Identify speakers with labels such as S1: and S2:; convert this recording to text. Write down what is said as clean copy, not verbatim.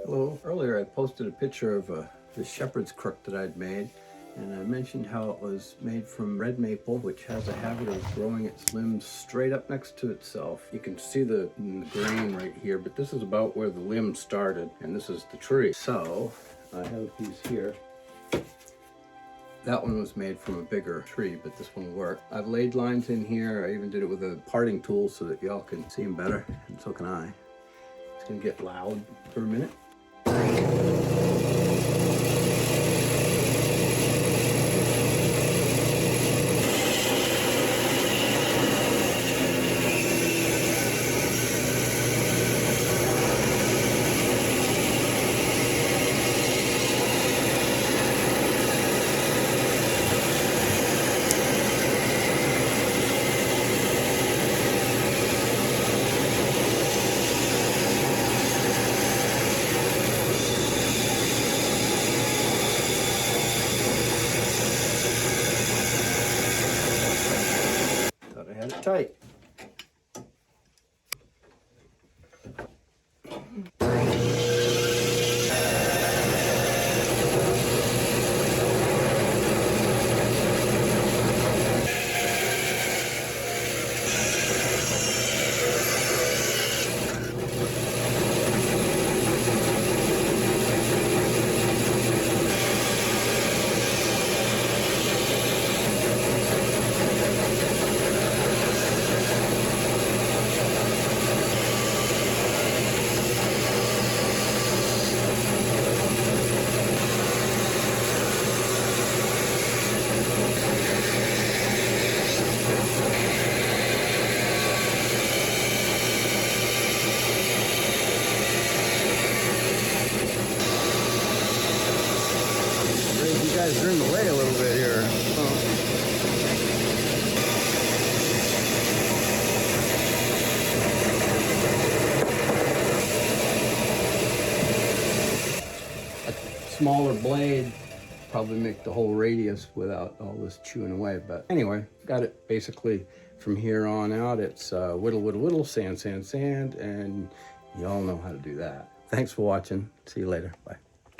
S1: Hello. Earlier I posted a picture of the Shepherd's Crook that I'd made, and I mentioned how it was made from red maple, which has a habit of growing its limbs straight up next to itself. You can see the grain right here, but this is about where the limb started, and this is the tree. So I have these here. That one was made from a bigger tree, but this one will work. I've laid lines in here. I even did it with a parting tool so that y'all can see them better, and so can I. It's gonna get loud for a minute. Had it tight. You guys are in the way a little bit here. A smaller blade probably make the whole radius without all this chewing away. But anyway, got it basically from here on out. It's whittle, whittle, whittle, sand, sand, sand, and y'all know how to do that. Thanks for watching. See you later. Bye.